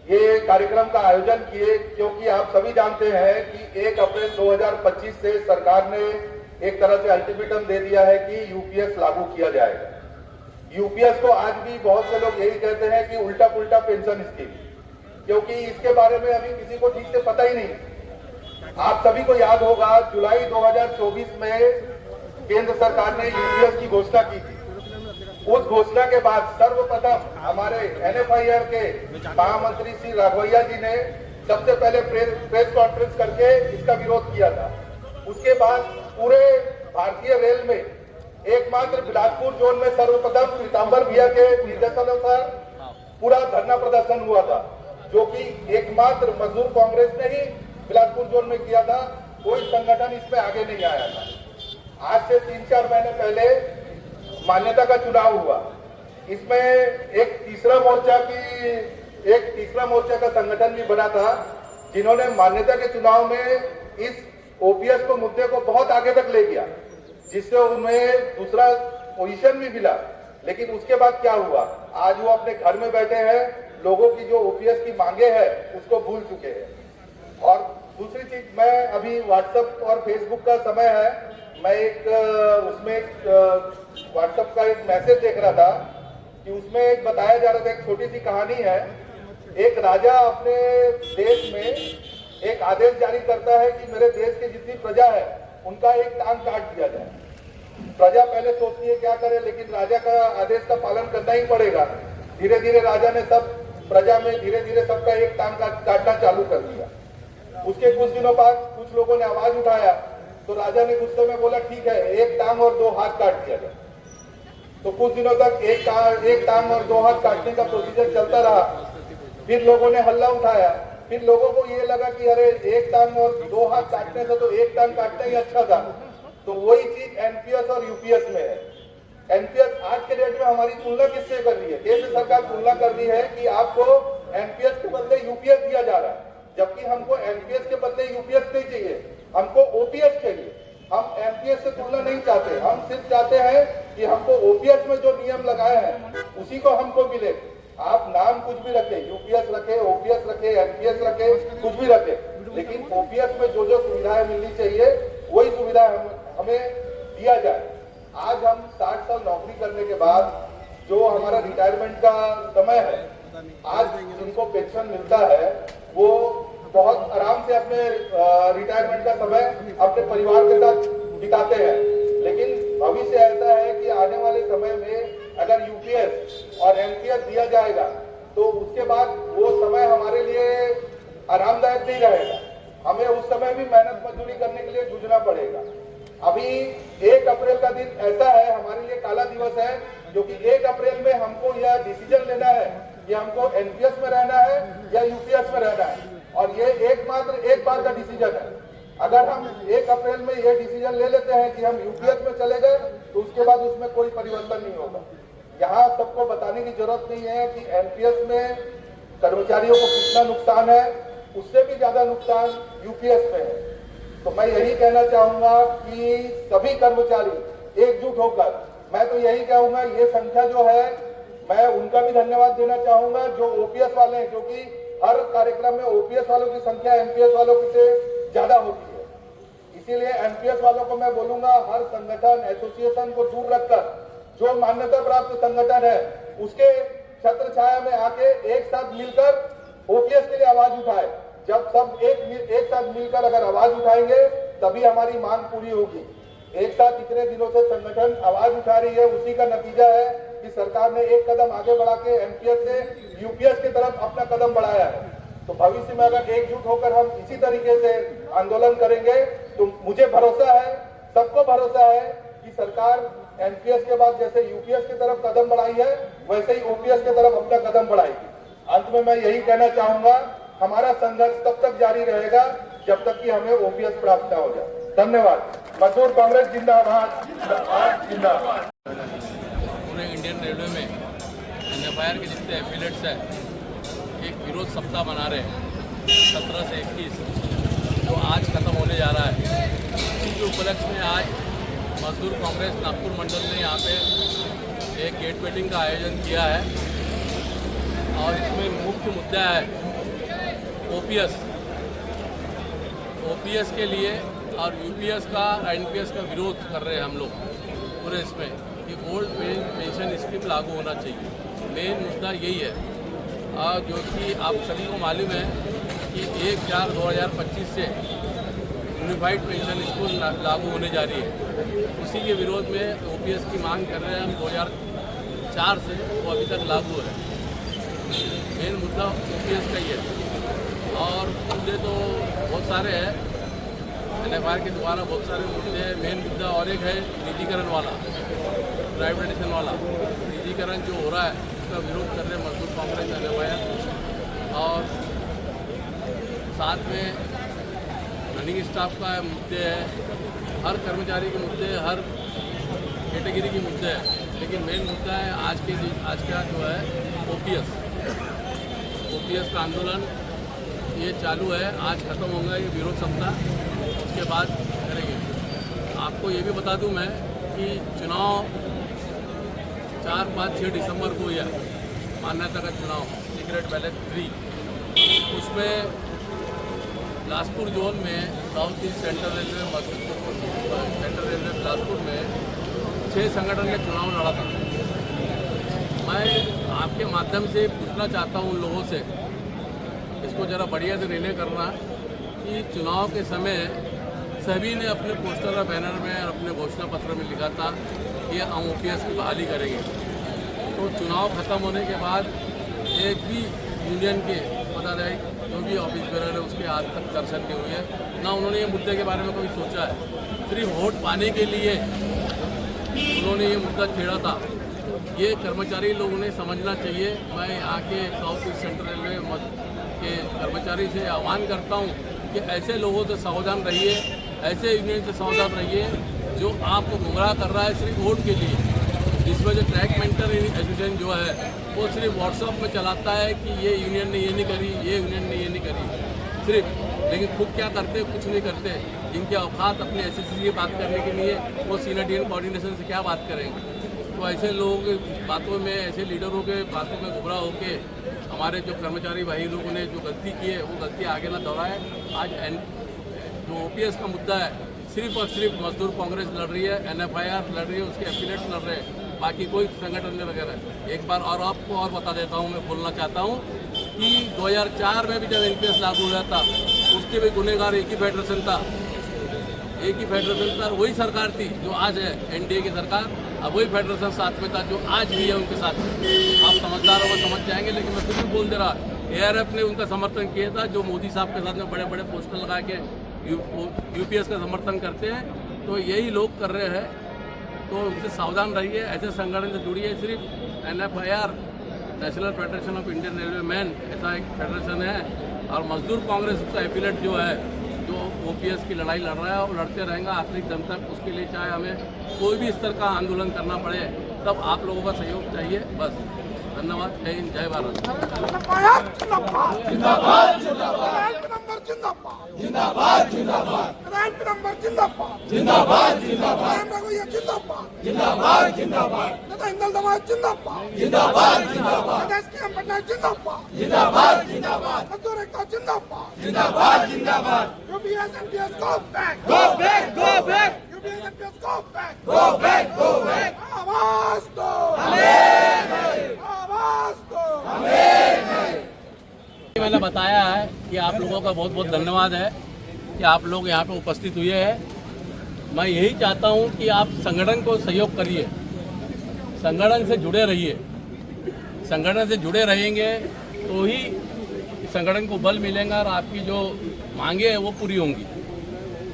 ये कार्यक्रम का आयोजन किए, क्योंकि आप सभी जानते हैं कि 1 अप्रैल 2025 से सरकार ने एक तरह से अल्टीमेटम दे दिया है कि यूपीएस लागू किया जाएगा। यूपीएस को आज भी बहुत से लोग यही कहते हैं कि उल्टा पुल्टा पेंशन स्कीम, क्योंकि इसके बारे में अभी किसी को ठीक से पता ही नहीं। आप सभी को याद होगा जुलाई 2024 में केंद्र सरकार ने यूपीएस की घोषणा की थी। उस घोषणा के बाद सर्वप्रथम हमारे एनएफआईआर के महामंत्री श्री राघवैया जी ने सबसे पहले प्रेस कॉन्फ्रेंस करके इसका विरोध किया था। उसके बाद पूरे भारतीय रेल में एकमात्र बिलासपुर जोन में सर्वप्रथम पीताम्बर भैया के निर्देशानुसार पूरा धरना प्रदर्शन हुआ था, जो कि एकमात्र मजदूर कांग्रेस ने ही बिलासपुर जोन में किया था। कोई संगठन इसमें आगे नहीं आया था। आज से 3-4 महीने पहले मान्यता का चुनाव हुआ। इसमें एक तीसरा मोर्चा का संगठन भी बना था, जिन्होंने मान्यता के चुनाव में इस ओपीएस को मुद्दे को बहुत आगे तक ले गया, जिससे उन्हें दूसरा पोजीशन भी मिला। लेकिन उसके बाद क्या हुआ, आज वो अपने घर में बैठे हैं, लोगों की जो ओपीएस की मांगे हैं उसको भूल चुके हैं। और दूसरी चीज, मैं अभी व्हाट्सएप और फेसबुक का समय है, मैं व्हाट्सएप का एक मैसेज देख रहा था कि उसमें एक बताया जा रहा था, एक छोटी सी कहानी है। एक राजा अपने देश में एक आदेश जारी करता है कि मेरे देश की जितनी प्रजा है उनका एक टांग काट दिया जाए। प्रजा पहले सोचती है क्या करे, लेकिन राजा का आदेश का पालन करना ही पड़ेगा। धीरे धीरे राजा ने सब प्रजा में धीरे धीरे सबका एक टांग काटना चालू कर दिया। उसके कुछ दिनों बाद कुछ लोगों ने आवाज उठाया, तो राजा ने गुस्से में बोला ठीक है, एक टांग और 2 हाथ काट दिया जाए। तो कुछ दिनों तक एक टांग और 2 हाथ काटने का प्रोसीजर चलता रहा। फिर लोगों ने हल्ला उठाया, फिर लोगों को ये लगा कि अरे एक टांग और 2 हाथ काटने से तो एक टांग काटना ही अच्छा था। तो वही चीज एनपीएस और यूपीएस में है। एनपीएस आज के डेट में हमारी तुलना किससे कर रही है? केंद्र सरकार तुलना कर रही है कि आपको एनपीएस के बदले यूपीएस दिया जा रहा है, जबकि हमको एनपीएस के बदले यूपीएस नहीं चाहिए, हमको ओपीएस चाहिए। हम एनपीएस से तुलना नहीं चाहते, हम सिर्फ चाहते हैं कि हमको ओपीएस में जो नियम लगाए हैं उसी को हमको मिले। आप नाम कुछ भी रखे, यूपीएस रखे, ओपीएस रखे, एनपीएस रखे, कुछ भी रखे, लेकिन ओपीएस में जो जो सुविधाएं मिलनी चाहिए वही सुविधा हमें दिया जाए। आज हम 60 साल नौकरी करने के बाद जो हमारा रिटायरमेंट का समय है, आज जिनको पेंशन मिलता है वो बहुत आराम से अपने रिटायरमेंट का समय अपने परिवार के साथ बिताते हैं। लेकिन भविष्य ऐसा है कि आने वाले समय में अगर यूपीएस और एनपीएस दिया जाएगा तो उसके बाद वो समय हमारे लिए आरामदायक नहीं रहेगा। हमें उस समय भी मेहनत मजदूरी करने के लिए जूझना पड़ेगा। अभी 1 अप्रैल का दिन ऐसा है, हमारे लिए काला दिवस है, क्योंकि 1 अप्रैल में हमको यह डिसीजन लेना है कि हमको एनपीएस में रहना है या यूपीएस में रहना है। और ये एकमात्र एक बार का डिसीजन है। अगर हम 1 अप्रैल में ये डिसीजन ले लेते हैं कि हम यूपीएस में चले गए तो उसके बाद उसमें कोई परिवर्तन नहीं होगा। यहाँ सबको बताने की जरूरत नहीं है कि एनपीएस में कर्मचारियों को कितना नुकसान है, उससे भी ज्यादा नुकसान यूपीएस में है। तो मैं यही कहना चाहूंगा कि सभी कर्मचारी एकजुट होकर, मैं तो यही कहूंगा ये संख्या जो है, मैं उनका भी धन्यवाद देना चाहूंगा जो ओपीएस वाले हैं, क्योंकि हर कार्यक्रम में ओपीएस वालों की संख्या एनपीएस वालों की से ज्यादा होती है। इसीलिए एनपीएस वालों को मैं बोलूंगा, हर संगठन एसोसिएशन को दूर रखकर जो मान्यता प्राप्त संगठन है उसके छत्र छाया में आके एक साथ मिलकर ओपीएस के लिए आवाज उठाए। जब सब एक साथ मिलकर अगर आवाज उठाएंगे तभी हमारी मांग पूरी होगी। एक साथ इतने दिनों से संगठन आवाज उठा रही है, उसी का नतीजा है कि सरकार ने एक कदम आगे बढ़ा के एनपीएस से यूपीएस की तरफ अपना कदम बढ़ाया है। तो भविष्य में अगर एकजुट होकर हम इसी तरीके से आंदोलन करेंगे तो मुझे भरोसा है, सबको भरोसा है कि सरकार एनपीएस के बाद जैसे यूपीएस की तरफ कदम बढ़ाई है वैसे ही ओपीएस की तरफ अपना कदम बढ़ाएगी। अंत में मैं यही कहना चाहूंगा, हमारा संघर्ष तब तक जारी रहेगा जब तक कि हमें ओपीएस प्राप्त न हो जाए। धन्यवाद। मजदूर कांग्रेस जिंदाबाद, जिंदाबाद। पूरे इंडियन रेलवे में एनएफआईआर के जितने एफिलेट्स हैं एक विरोध सप्ताह मना रहे हैं 17 से 21, जो आज खत्म होने जा रहा है। इसी के उपलक्ष्य में आज मजदूर कांग्रेस नागपुर मंडल ने यहाँ पे एक गेट मीटिंग का आयोजन किया है और इसमें मुख्य मुद्दा है ओपीएस के लिए और यूपीएस का एनपीएस का विरोध कर रहे हैं हम लोग पूरे इसमें कि ओल्ड पेंशन स्कीम लागू होना चाहिए। मेन मुद्दा यही है और जो कि आप सभी को मालूम है कि 1/4/2025 से यूनिफाइड पेंशन स्कीम लागू होने जा रही है। उसी के विरोध में ओपीएस की मांग कर रहे हैं हम 2004 से, वो अभी तक लागू है। मेन मुद्दा ओपीएस का ही है और मुद्दे तो बहुत सारे हैं, एनएफआईआर के द्वारा बहुत सारे मुद्दे हैं। मेन मुद्दा और एक है निजीकरण वाला, प्राइवेटाइजेशन वाला। निजीकरण जो हो रहा है उसका विरोध कर रहे हैं मजदूर कांग्रेस, एनएफआईआर और साथ में रनिंग स्टाफ का मुद्दे है, हर कर्मचारी के मुद्दे, हर कैटेगरी के मुद्दे हैं। लेकिन मेन मुद्दा है आज का जो है ओपीएस का आंदोलन ये चालू है। आज खत्म होगा ये विरोध सप्ताह, उसके बाद करेंगे। आपको ये भी बता दूं मैं कि चुनाव 4, 5, 6 दिसंबर को हुआ मान्यता का चुनाव, सीक्रेट बैलेट 3। उसमें बिलासपुर जोन में south east central railway Bilaspur में 6 संगठन ने चुनाव लड़ा था। मैं आपके माध्यम से पूछना चाहता हूँ उन लोगों से, इसको ज़रा बढ़िया से रिले करना कि चुनाव के समय सभी ने अपने पोस्टर और बैनर में और अपने घोषणा पत्र में लिखा था कि हम ओपीएस की बहाली करेंगे। तो चुनाव खत्म होने के बाद एक भी यूनियन के पदाधिकारी जो भी ऑफिस बेरर है उसके आज तक दर्शन नहीं हुए है, ना उन्होंने ये मुद्दे के बारे में कभी सोचा है। सिर्फ वोट पाने के लिए उन्होंने ये मुद्दा छेड़ा था। ये कर्मचारी लोगों ने समझना चाहिए। मैं यहाँ के साउथ ईस्ट सेंट्रल रेलवे के कर्मचारी से आह्वान करता हूँ कि ऐसे लोगों से सावधान रहिए, ऐसे यूनियन से सावधान रहिए जो आपको गुमराह कर रहा है सिर्फ वोट के लिए। जिसमें जो ट्रैक मेंटर एसोसिएशन जो है वो सिर्फ व्हाट्सएप में चलाता है कि ये यूनियन ने ये नहीं करी, ये यूनियन ने ये नहीं करी सिर्फ, लेकिन खुद क्या करते कुछ नहीं करते। जिनके औकात अपने एसएससी की बात करने के लिए वो सीनियर टीम कोऑर्डिनेशन से क्या बात करेंगे। तो ऐसे लोगों की बातों में, ऐसे लीडरों के बातों में गुमराह होकर हमारे जो कर्मचारी भाई लोगों ने जो गलती की है वो गलती आगे ना दोहराए। आज जो ओपीएस का मुद्दा है सिर्फ और सिर्फ मजदूर कांग्रेस लड़ रही है, एनएफआईआर लड़ रही है, उसके एफिलिएट्स लड़ रहे हैं, बाकी कोई संगठन नहीं वगैरह। एक बार और आपको और बता देता हूँ, मैं बोलना चाहता हूँ कि 2004 में भी जब एनपीएस लागू हुआ था उसके भी गुनहगार एक ही फेडरेशन था, वही सरकार थी जो आज है एनडीए की सरकार। अब वही फेडरेशन साथ में था जो आज भी है उनके साथ में। आप समझदार हो समझ जाएंगे, लेकिन मैं फिर भी बोल दे रहा, एआरएफ ने उनका समर्थन किया था जो मोदी साहब के साथ में बड़े बड़े पोस्टर लगा के यूपीएस का समर्थन करते हैं। तो यही लोग कर रहे हैं, तो उनसे सावधान रहिए। ऐसे संगठन से जुड़िए। सिर्फ NFIR national federation of Indian railway man ऐसा एक फेडरेशन है और मजदूर कांग्रेस उसका एफिलेट जो है जो ओपीएस की लड़ाई लड़ रहा है और लड़ते रहेगा आखिरी दम तक। उसके लिए चाहे हमें कोई भी स्तर का आंदोलन करना पड़े, तब आप लोगों का सहयोग चाहिए। बस धन्यवाद। जय हिंद, जय भारत। जिंदाबाद जिंदाबाद नंबर जिंदाबाद जिंदाबाद जिंदाबाद रैंक नंबर जिंदाबाद जिंदाबाद जिंदाबाद रघुया जिंदाबाद जिंदाबाद जिंदाबाद नेता हिंदल दमाद जिंदाबाद जिंदाबाद जिंदाबाद देश के अंबेडकर जिंदाबाद जिंदाबाद जिंदाबाद मजदूर एकता जिंदाबाद जिंदाबाद जिंदाबाद UPS NPS go back go back go back UPS NPS go back go back go back आवाज दो हमें आवाज दो हमें। मैंने बताया है कि आप लोगों का बहुत बहुत धन्यवाद है कि आप लोग यहाँ पे उपस्थित हुए हैं। मैं यही चाहता हूँ कि आप संगठन को सहयोग करिए, संगठन से जुड़े रहिए। संगठन से जुड़े रहेंगे तो ही संगठन को बल मिलेगा और आपकी जो मांगे हैं वो पूरी होंगी।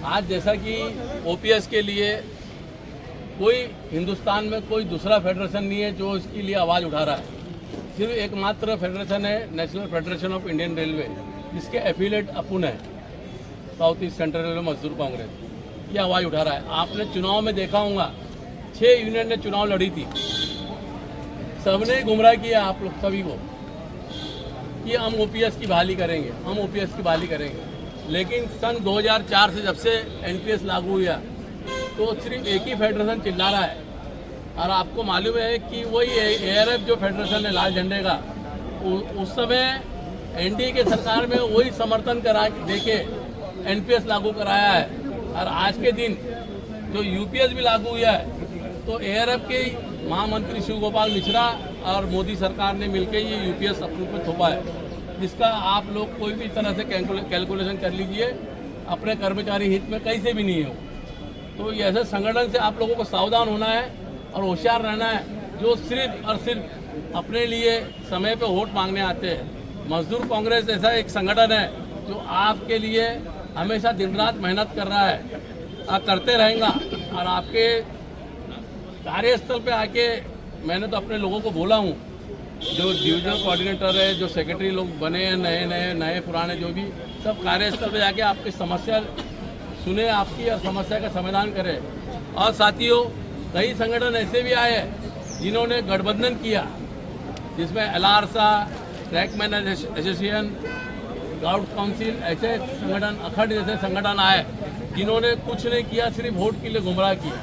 आज जैसा कि ओपीएस के लिए कोई हिंदुस्तान में कोई दूसरा फेडरेशन नहीं है जो इसके लिए आवाज़ उठा रहा है। सिर्फ एकमात्र फेडरेशन है national federation of Indian railway, जिसके एफिलेट अपुन है साउथ ईस्ट सेंट्रल रेलवे मजदूर कांग्रेस, ये आवाज़ उठा रहा है। आपने चुनाव में देखा होगा 6 यूनियन ने चुनाव लड़ी थी, सबने गुमराह किया आप लोग सभी को कि हम ओपीएस की बहाली करेंगे, हम ओपीएस की बहाली करेंगे। लेकिन सन 2004 से जब से एनपीएस लागू हुआ तो सिर्फ एक ही फेडरेशन चिल्ला रहा है। और आपको मालूम है कि वही एआरएफ जो फेडरेशन है लाल झंडे का, उस समय एनडीए के सरकार में वही समर्थन करा देके एनपीएस लागू कराया है। और आज के दिन जो यूपीएस भी लागू हुआ है, तो एआरएफ के महामंत्री शिव गोपाल मिश्रा और मोदी सरकार ने मिलकर ये यूपीएस अपने ऊपर थोपा है, जिसका आप लोग कोई भी तरह से कैलकुलेशन कर लीजिए, अपने कर्मचारी हित में कहीं से भी नहीं हो। तो ये ऐसे संगठन से आप लोगों को सावधान होना है और होशियार रहना है, जो सिर्फ और सिर्फ अपने लिए समय पे वोट मांगने आते हैं। मजदूर कांग्रेस ऐसा एक संगठन है जो आपके लिए हमेशा दिन रात मेहनत कर रहा है और करते रहेगा। और आपके कार्यस्थल पे आके मैंने तो अपने लोगों को बोला हूँ, जो डिविजनल कोऑर्डिनेटर है, जो सेक्रेटरी लोग बने हैं, नए पुराने जो भी, सब कार्यस्थल पे जाके आपकी समस्या सुने आपकी और समस्या का समाधान करें। और साथियों, कई संगठन ऐसे भी आए जिन्होंने गठबंधन किया, जिसमें एलआरसा, ट्रैकमैन एसोसिएशन, गाउट काउंसिल, ऐसे संगठन, अखंड जैसे संगठन आए जिन्होंने कुछ नहीं किया, सिर्फ वोट के लिए गुमराह किया।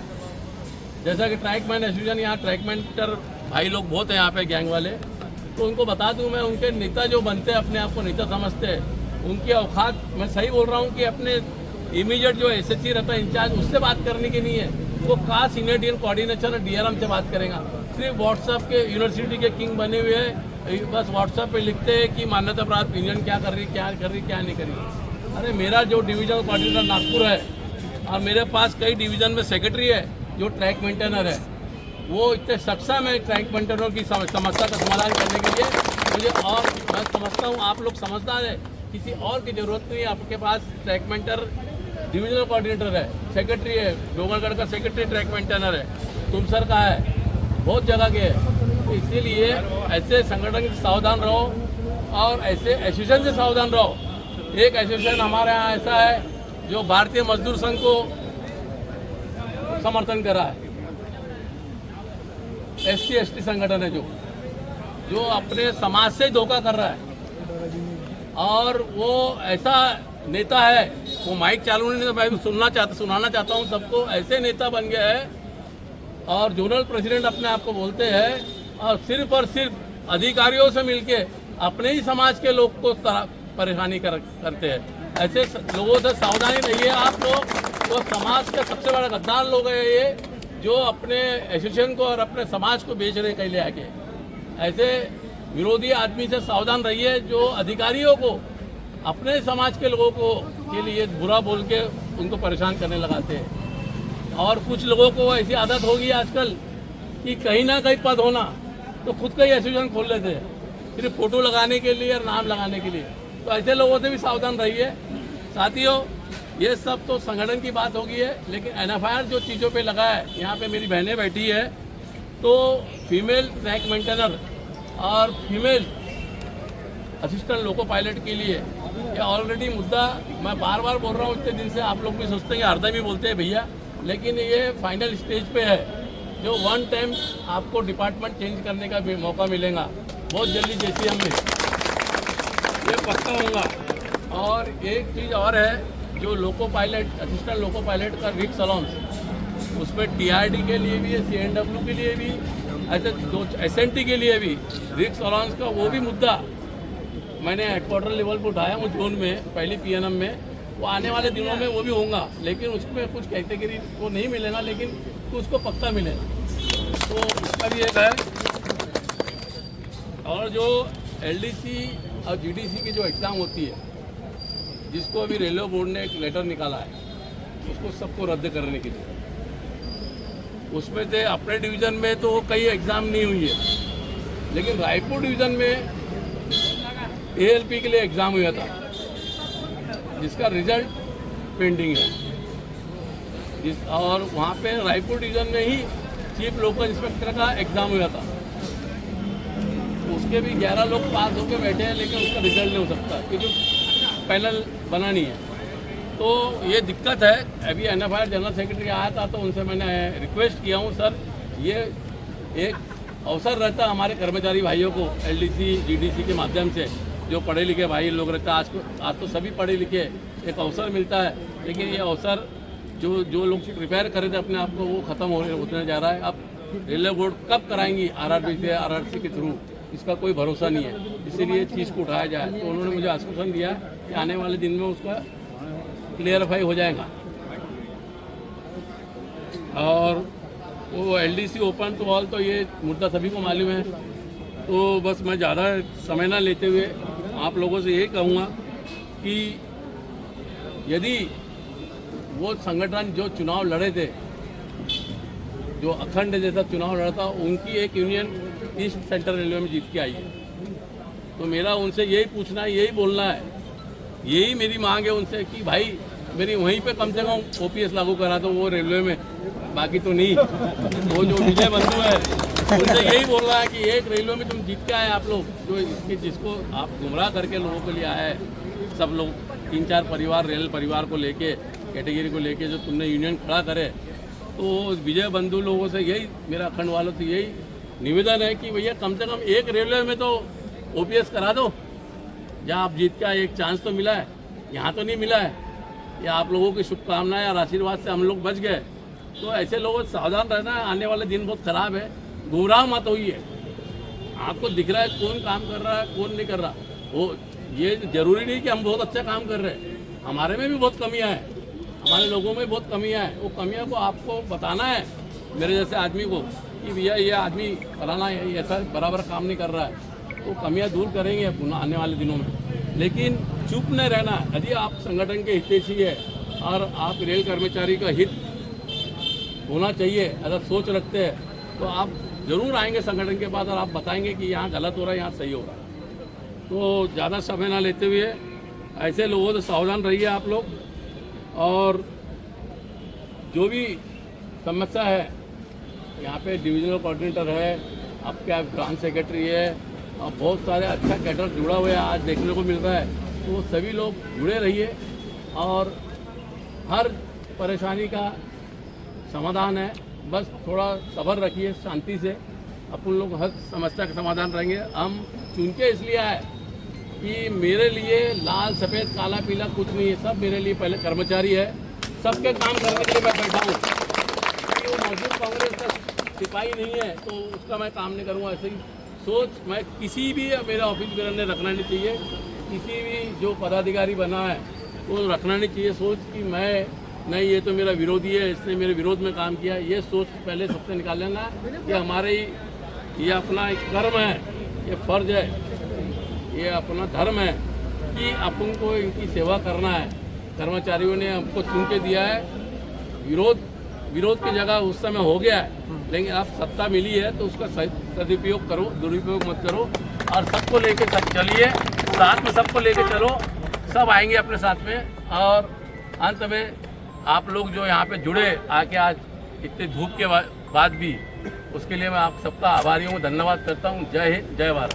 जैसा कि ट्रैकमैन एसोसिएशन, यहाँ ट्रैकमैनर भाई लोग बहुत हैं यहाँ पे, गैंग वाले, तो उनको बता दूं मैं, उनके नेता जो बनते हैं, अपने आप को नेता समझते हैं, उनकी औकात, मैं सही बोल रहा हूँ कि अपने इमीडिएट जो एसएससी रहता है इंचार्ज, उससे बात करने की नहीं है। वो का सीनियर डीएन कोऑर्डिनेशन और डीआरएम से बात करेगा। सिर्फ व्हाट्सएप के यूनिवर्सिटी के किंग बने हुए हैं, बस व्हाट्सएप पे लिखते हैं कि मान्यता प्राप्त यूनियन क्या कर रही, क्या नहीं कर रही। अरे मेरा जो डिवीजनल कोऑर्डिनेटर नागपुर है और मेरे पास कई डिवीजन में सेक्रेटरी है जो ट्रैक मेंटेनर है, वो इतने सक्षम है ट्रैक मेंटेनर की समस्या का समाधान करने के लिए मुझे। और मैं समझता हूँ आप लोग समझदार है, किसी और की जरूरत नहीं है। आपके पास ट्रैक मेंटेनर डिविजनल कोऑर्डिनेटर है, सेक्रेटरी है, डोंगरगढ़ का सेक्रेटरी ट्रैक मेंटेनर है, तुमसर का है, बहुत जगह के है। तो इसीलिए ऐसे संगठन से सावधान रहो और ऐसे एसोसिएशन से सावधान रहो। एक एसोसिएशन हमारे यहाँ ऐसा है जो भारतीय मजदूर संघ को समर्थन करा है, SC/ST संगठन है जो अपने समाज से धोखा कर रहा है। और वो ऐसा नेता है, वो माइक चालू नहीं, मैं सुनाना चाहता हूँ सबको, ऐसे नेता बन गया है और जोनल प्रेसिडेंट अपने आप को बोलते हैं और सिर्फ अधिकारियों से मिलके अपने ही समाज के लोग को परेशानी करते हैं। ऐसे लोगों से सावधानी रहिए आप लोग। वो समाज के सबसे बड़ा गद्दार लोग हैं ये, जो अपने एसोसिएशन को और अपने समाज को बेच रहे कहीं ले आके। ऐसे विरोधी आदमी से सावधान रहिए जो अधिकारियों को अपने समाज के लोगों को के लिए बुरा बोल के उनको परेशान करने लगाते हैं। और कुछ लोगों को ऐसी आदत होगी आजकल कि कहीं ना कहीं पद होना तो खुद का ही एसोसिएशन खोल लेते हैं, सिर्फ फोटो लगाने के लिए और नाम लगाने के लिए। तो ऐसे लोगों से भी सावधान रहिए। साथियों, ये सब तो संगठन की बात होगी है, लेकिन NFIR जो चीज़ों पे लगा है, यहाँ पे मेरी बहनें बैठी है, तो फीमेल ट्रैक मेंटेनर और फीमेल असिस्टेंट लोको पायलट के लिए ये ऑलरेडी मुद्दा मैं बार बार बोल रहा हूँ इतने दिन से। आप लोग भी सोचते हैं कि हरदम ही बोलते हैं भैया, लेकिन ये फाइनल स्टेज पे है, जो वन टाइम आपको डिपार्टमेंट चेंज करने का भी मौका मिलेगा बहुत जल्दी, जैसे हमें ये पक्का होगा। और एक चीज़ और है, जो loco pilot, assistant loco pilot का रिक्स अलाउंस, उसमें TRD के लिए भी है, CNW के लिए भी, ऐसे दो SNT के लिए भी रिक्स अलाउंस का वो भी मुद्दा मैंने हेडक्वार्टर लेवल पर उठाया हूँ जोन में, पहली PNM में। वो आने वाले दिनों में वो भी होगा, लेकिन उसमें कुछ कैटेगरी को नहीं मिलेगा, लेकिन उसको पक्का मिलेगा। तो इसका भी एक है। और जो LDC और GDC की जो एग्ज़ाम होती है, जिसको अभी रेलवे बोर्ड ने एक लेटर निकाला है उसको सबको रद्द करने के लिए, उसमें से अपने डिवीज़न में तो कई एग्ज़ाम नहीं हुई है, लेकिन रायपुर डिवीज़न में ALP के लिए एग्ज़ाम हुआ था, जिसका रिजल्ट पेंडिंग है। और वहाँ पे रायपुर डिवीज़न में ही चीफ लोकल इंस्पेक्टर का एग्ज़ाम हुआ था, उसके भी 11 लोग पास होकर बैठे हैं, लेकिन उसका रिजल्ट नहीं हो सकता क्योंकि पैनल बना नहीं है। तो ये दिक्कत है। अभी NFIR जनरल सेक्रेटरी आया था, तो उनसे मैंने रिक्वेस्ट किया हूँ, सर ये एक अवसर रहता है हमारे कर्मचारी भाइयों को LDC GDC के माध्यम से, जो पढ़े लिखे भाई लोग रहते हैं, आज तो सभी पढ़े लिखे, एक अवसर मिलता है, लेकिन ये अवसर जो लोग प्रिपेयर कर रहे थे अपने आप को, वो ख़त्म होने जा रहा है। अब रेलवे बोर्ड कब कराएंगी RRB से, RRC के थ्रू, इसका कोई भरोसा नहीं है। इसीलिए चीज़ को उठाया जाए। तो उन्होंने मुझे आश्वासन दिया कि आने वाले दिन में उसका क्लियरफाई हो जाएगा। और वो LDC ओपन टू ऑल तो ये मुद्दा सभी को मालूम है। तो बस मैं ज़्यादा समय ना लेते हुए आप लोगों से यही कहूँगा कि यदि वो संगठन जो चुनाव लड़े थे, जो अखंड जैसा चुनाव लड़ा था, उनकी एक यूनियन ईस्ट सेंट्रल रेलवे में जीत के आई है, तो मेरा उनसे यही पूछना है, यही बोलना है, यही मेरी मांग है उनसे कि भाई मेरी वहीं पे कम से कम OPS लागू करा दो वो रेलवे में, बाकी तो नहीं। वो जो विजय बंधु है उनसे यही बोल रहा है कि एक रेलवे में तुम जीत के आए आप लोग, जो इसके जिसको आप गुमराह करके लोगों के लिए आए हैं, सब लोग 3-4 परिवार रेल परिवार को लेके, कैटेगरी को लेके जो तुमने यूनियन खड़ा करे, तो विजय बंधु लोगों से यही, मेरा अखंड वालों से यही निवेदन है कि भैया कम से कम एक रेलवे में तो OPS करा दो, जहाँ आप जीत का एक चांस तो मिला है, यहाँ तो नहीं मिला है। या आप लोगों की शुभकामनाएं और आशीर्वाद से हम लोग बच गए। तो ऐसे लोगों से सावधान रहना है, आने वाले दिन बहुत खराब है, गुमराह मत होइए। आपको दिख रहा है कौन काम कर रहा है कौन नहीं कर रहा, वो ये जरूरी नहीं कि हम बहुत अच्छा काम कर रहे हैं, हमारे में भी बहुत कमियां हैं, हमारे लोगों में बहुत कमियां हैं। वो कमियां को आपको बताना है मेरे जैसे आदमी को कि भैया ये आदमी फलाना ऐसा बराबर काम नहीं कर रहा है, तो कमियां दूर करेंगे पुनः आने वाले दिनों में। लेकिन चुप नहीं रहना। यदि आप संगठन के हितैषी है और आप रेल कर्मचारी का हित होना चाहिए अगर सोच रखते हैं, तो आप जरूर आएंगे संगठन के पास और आप बताएंगे कि यहाँ गलत हो रहा है, यहाँ सही हो रहा है। तो ज़्यादा समय ना लेते हुए ऐसे लोगों से सावधान रहिए आप लोग। और जो भी समस्या है, यहाँ पे डिविजनल कोऑर्डिनेटर है, आपके ब्रांच सेक्रेटरी है, और बहुत सारे अच्छा कैडर जुड़ा हुआ है आज देखने को मिल रहा है। तो सभी लोग जुड़े रहिए और हर परेशानी का समाधान है, बस थोड़ा सब्र रखिए, शांति से अपन लोग हर समस्या का समाधान रहेंगे। हम चुन के इसलिए आए कि मेरे लिए लाल सफ़ेद काला पीला कुछ नहीं है, सब मेरे लिए पहले कर्मचारी है, सबके काम करने के लिए मैं बैठा हूँ। कि वो मौजूद कांग्रेस का सिपाही नहीं है तो उसका मैं काम नहीं करूँगा। ऐसे ही सोच मैं किसी भी मेरे ऑफिस में ने रखना नहीं चाहिए, किसी भी जो पदाधिकारी बना है वो रखना नहीं चाहिए सोच कि मैं नहीं ये तो मेरा विरोधी है, इसने मेरे विरोध में काम किया। ये सोच पहले सबसे निकाल लेना कि हमारे ये अपना एक कर्म है, ये फर्ज है, ये अपना धर्म है कि अपन को इनकी सेवा करना है। कर्मचारियों ने हमको चुन के दिया है, विरोध की जगह उस समय हो गया है, लेकिन अब सत्ता मिली है तो उसका सदुपयोग करो, दुरुपयोग मत करो और सबको लेके चलिए, साथ में सबको लेके चलो, सब आएंगे अपने साथ में। और अंत में आप लोग जो यहाँ पे जुड़े आके आज इतने धूप के बाद भी, उसके लिए मैं आप सबका आभारी हूँ, धन्यवाद करता हूँ। जय हिंद, जय भारत।